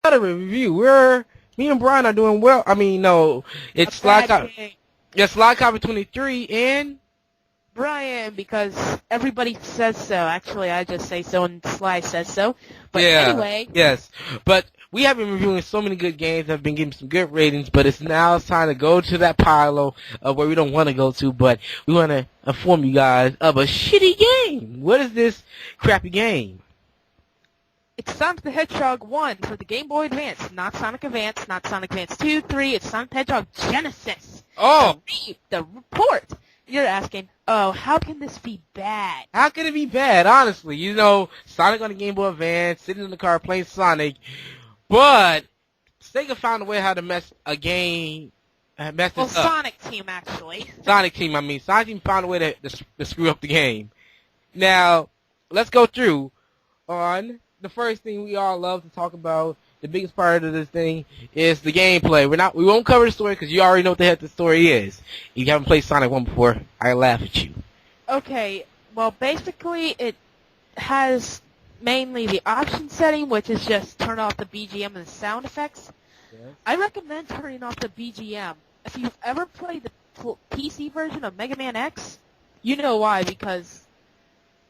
another review. Me and Bryan are doing well. I mean, no, it's Slide Copy 23 and Bryan, because everybody says so. Actually, I just say so and Sly says so. But yeah, anyway. yes. But we have been reviewing so many good games, have been getting some good ratings, but it's time to go to that pile of where we don't want to go to, but we want to inform you guys of a shitty game. What is this crappy game? It's Sonic the Hedgehog 1 for the Game Boy Advance, not Sonic Advance, not Sonic Advance 2, 3, it's Sonic the Hedgehog Genesis. Oh! The report! You're asking, oh, how can this be bad? How can it be bad, honestly? You know, Sonic on the Game Boy Advance, sitting in the car playing Sonic, but Sega found a way how to mess a game, mess it up. Sonic Team, actually. Sonic Team found a way to screw up the game. Now, let's go through on the first thing we all love to talk about. The biggest part of this thing is the gameplay. We won't cover the story because you already know what the heck the story is. If you haven't played Sonic 1 before, I laugh at you. Okay, well, basically it has mainly the option setting, which is just turn off the BGM and the sound effects. Yes. I recommend turning off the BGM. If you've ever played the PC version of Mega Man X, you know why, because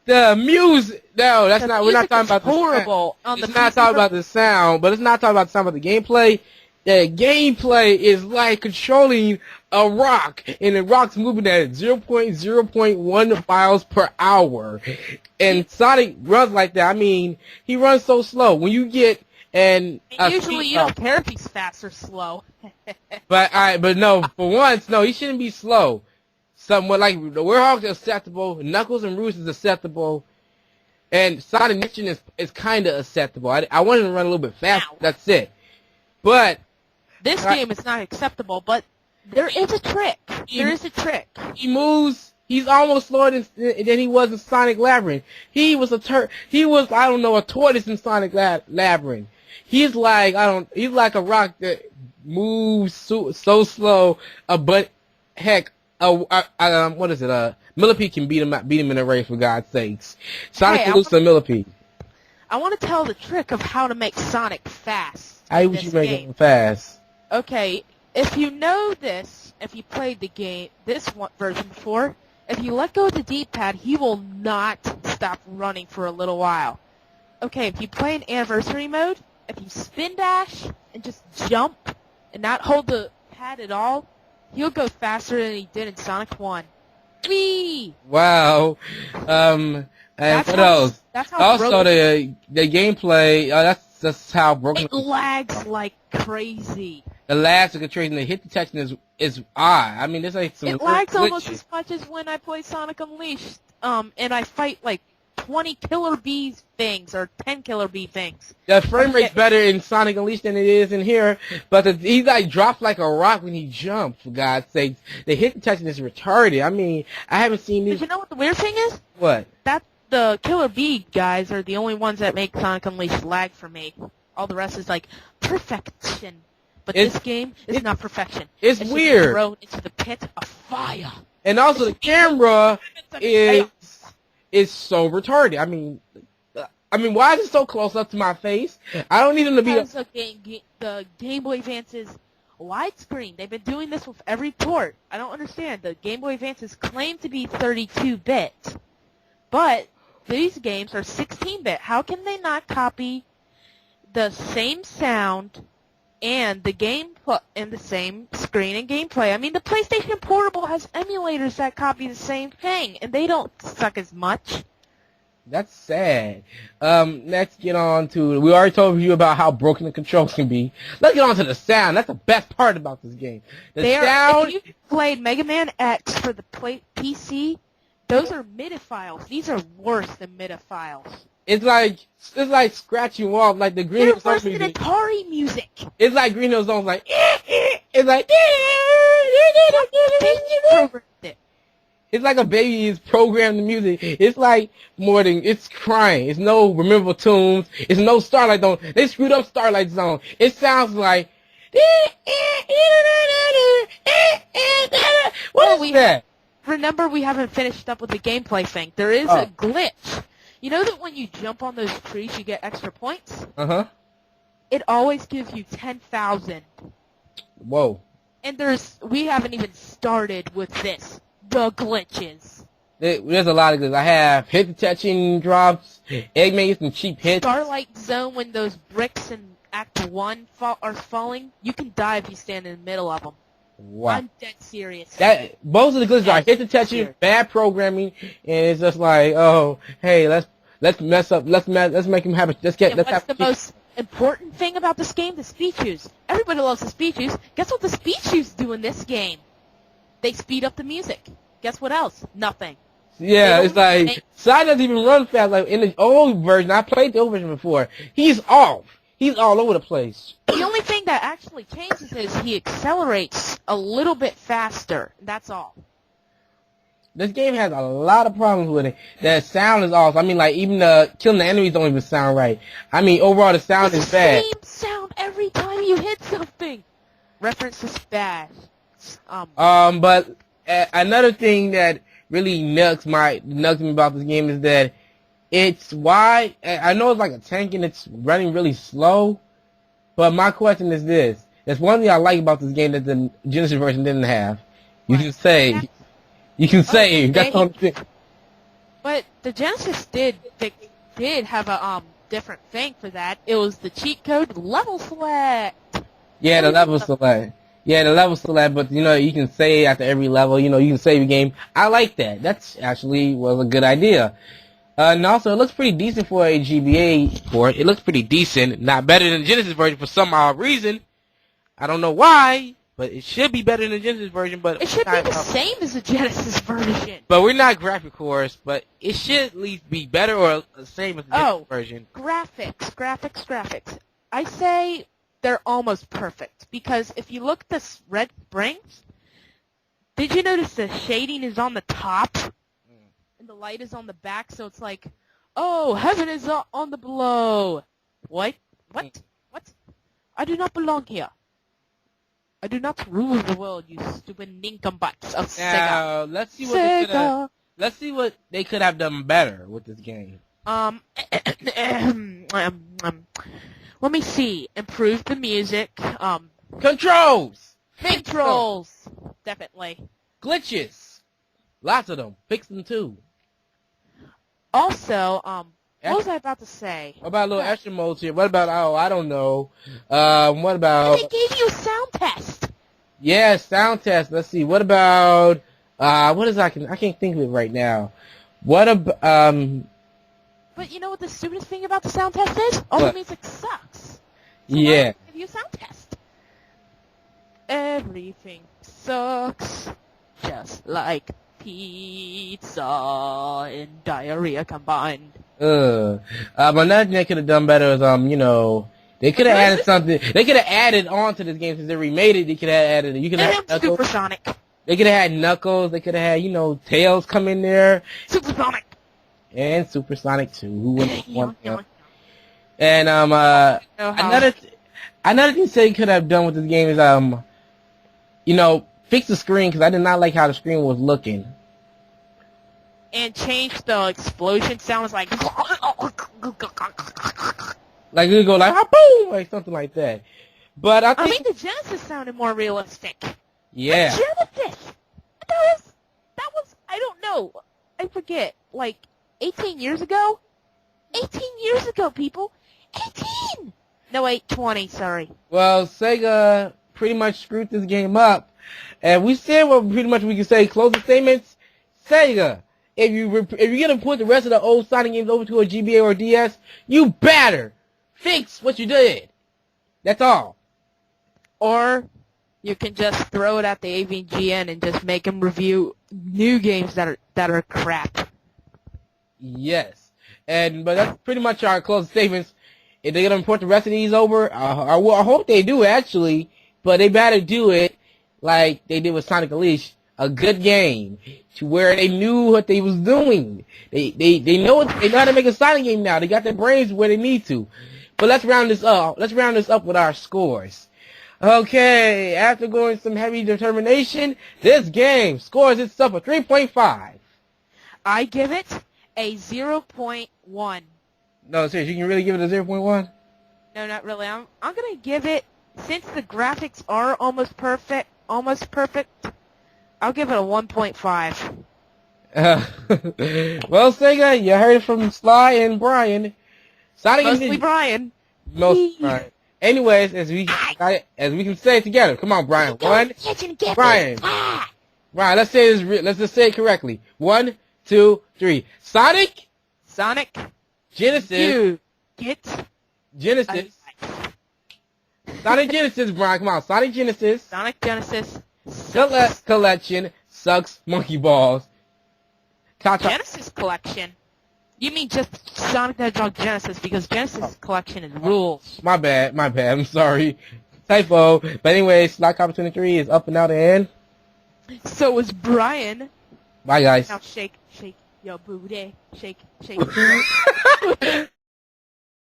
the music. No, that's not. We're not talking about horrible. The sound. It's not talking about the sound, but it's not talking about the sound. But the gameplay. The gameplay is like controlling a rock, and the rock's moving at 0.0.1 miles per hour, and Sonic runs like that. I mean, he runs so slow. When you get usually you don't care if he's fast or slow. but no, for once, no, he shouldn't be slow. Somewhat like the Warhawk's acceptable, Knuckles and Rouge is acceptable, and Sonic Mission is kind of acceptable. I wanted to run a little bit faster. That's it. But this game is not acceptable. But there is a trick. There is a trick. He moves. He's almost slower than he was in Sonic Labyrinth. He was a tortoise in Sonic Labyrinth. He's like a rock that moves so slow. But heck. What is it? Millipede can beat him in a race, for God's sakes. Sonic can lose to Millipede. I want to tell the trick of how to make Sonic fast. How would you make him fast? Okay, if you know this, if you played the game, this version before, if you let go of the D-pad, he will not stop running for a little while. Okay, if you play in Anniversary mode, if you spin dash and just jump and not hold the pad at all, he'll go faster than he did in Sonic 1. Whee! Wow. And what else? That's how also, the gameplay, that's how broken it lags like crazy. The lags are controlling the hit detection is odd. I mean, there's like some it lags almost as much as when I play Sonic Unleashed. And I fight like 20 Killer Bee things or 10 Killer Bee things. The frame rate's better in Sonic Unleashed than it is in here, but he like drops like a rock when he jumps, for God's sakes. The hit detection is retarded. I mean, I haven't seen these. But you know what the weird thing is? What? That the Killer Bee guys are the only ones that make Sonic Unleashed lag for me. All the rest is like perfection. But this game is not perfection. It's weird. Thrown into the pit of fire. And also the camera is so retarded. I mean, why is it so close up to my face? I don't need him to be. Because the Game Boy Advance is widescreen. They've been doing this with every port. I don't understand. The Game Boy Advance is claimed to be 32-bit, but these games are 16-bit. How can they not copy the same sound and the game and the same screen and gameplay? I mean, the PlayStation Portable has emulators that copy the same thing, and they don't suck as much. That's sad. Let's get on to. We already told you about how broken the controls can be. Let's get on to the sound. That's the best part about this game. Sound. If you played Mega Man X for the PC, those are MIDI files. These are worse than MIDI files. It's like scratching off like the Green Hill Zone music. Atari music. It's like Green Hill Zone's like. It's like. It's like a baby is programmed the music. It's like more than it's crying. It's no memorable tunes. It's no Starlight Zone. They screwed up Starlight Zone. It sounds like. What is that? Remember, we haven't finished up with the gameplay thing. There is a glitch. You know that when you jump on those trees, you get extra points? Uh-huh. it always gives you 10,000. Whoa. And we haven't even started with this. The glitches. There's a lot of glitches. I have hit detection drops, egg making some cheap hits. Starlight Zone, when those bricks in Act 1 are falling, you can die if you stand in the middle of them. Wow. I'm dead serious. Most of the glitches are hit detection, bad programming, and it's just like, oh, hey, let's mess up, let's make him have a, let's what's the most important thing about this game? The speed shoes. Everybody loves the speed shoes. Guess what the speed shoes do in this game? They speed up the music. Guess what else? Nothing. Yeah, it's like, Side doesn't even run fast. Like, in the old version, I played the old version before, he's off. He's all over the place. The only thing that actually changes is he accelerates a little bit faster. That's all. This game has a lot of problems with it. The sound is off. I mean, like, even killing the enemies don't even sound right. I mean, overall, the sound is bad. It's the same sound every time you hit something. Reference to Smash. But another thing that really nugs me about this game is that I know it's like a tank and it's running really slow, but my question is this. There's one thing I like about this game that the Genesis version didn't have. You can save. That's the only thing. But the Genesis did have a different thing for that. It was the cheat code level select. Yeah, the level select. But you can save after every level. You can save your game. I like that. That's actually was a good idea. And also, it looks pretty decent for a GBA port. It looks pretty decent. Not better than the Genesis version for some odd reason. I don't know why, but it should be better than the Genesis version. But it should be the same as the Genesis version. But we're not graphic cores, but it should at least be better or the same as the Genesis version. Graphics. I say they're almost perfect. Because if you look at this Red Springs, did you notice the shading is on the top? And the light is on the back, so it's like, oh, heaven is on the below. What? I do not belong here. I do not rule the world, you stupid nincompoops of Sega. Now, let's see what they could have done better with this game. Let me see. Improve the music. Controls! Definitely. Glitches! Lots of them. Fix them too. Also, what was I about to say? What about little extra modes here? What about, I don't know. What about... They gave you a sound test! Yeah, sound test. Let's see. What about, I can't think of it right now. What about, But you know what the stupidest thing about the sound test is? All the music sucks. So yeah. give you a sound test. Everything sucks. Just like pizza and diarrhea combined. Another thing they could have done better is, they could have added something. They could have added on to this game since they remade it. They could have added. You could have had Knuckles. Supersonic. They could have had Knuckles. They could have had, Tails come in there. Supersonic. And Supersonic 2. Who wouldn't want them? And another thing they could have done with this game is fix the screen because I did not like how the screen was looking. And change the explosion sounds like it would go like boom, like something like that. But I think the Genesis sounded more realistic. Yeah. The Genesis. That was I don't know. I forget. Like 18 years ago. 18 years ago, people. 18. No, wait, 20. Sorry. Well, Sega pretty much screwed this game up, and we said what pretty much we can say. Closing statements. Sega, if you're gonna put the rest of the old Sonic games over to a GBA or DS, you better fix what you did. That's all. Or you can just throw it at the AVGN and just make them review new games that are crap. Yes, but that's pretty much our closing statements. If they're gonna put the rest of these over, I hope they do actually, but they better do it like they did with Sonic Unleashed, a good game to where they knew what they was doing. They know how to make a Sonic game now. They got their brains where they need to. But let's round this up. Let's round this up with our scores. Okay, after going some heavy determination, this game scores itself a 3.5. I give it a 0.1. No, seriously, you can really give it a 0.1? No, not really. I'm gonna give it, since the graphics are almost perfect, I'll give it a 1.5. Well, Sega, you heard it from Sly and Bryan. Sonic Mostly Bryan. Mostly Bryan. Anyways, as we can say it together. Come on, Bryan. One, Bryan. Bryan, let's say this. Let's just say it correctly. 1, 2, 3. Sonic. Genesis. You get Genesis. Sonic Genesis, Bryan. Come on, Sonic Genesis. Sonic Genesis. Collection sucks monkey balls. Genesis collection. You mean just Sonic the Hedgehog Genesis, because Genesis collection is rules. My bad. I'm sorry. Typo. But anyways, Slot Copper 23 is up and out and... So is Bryan. Bye, guys. Now shake your booty. Shake.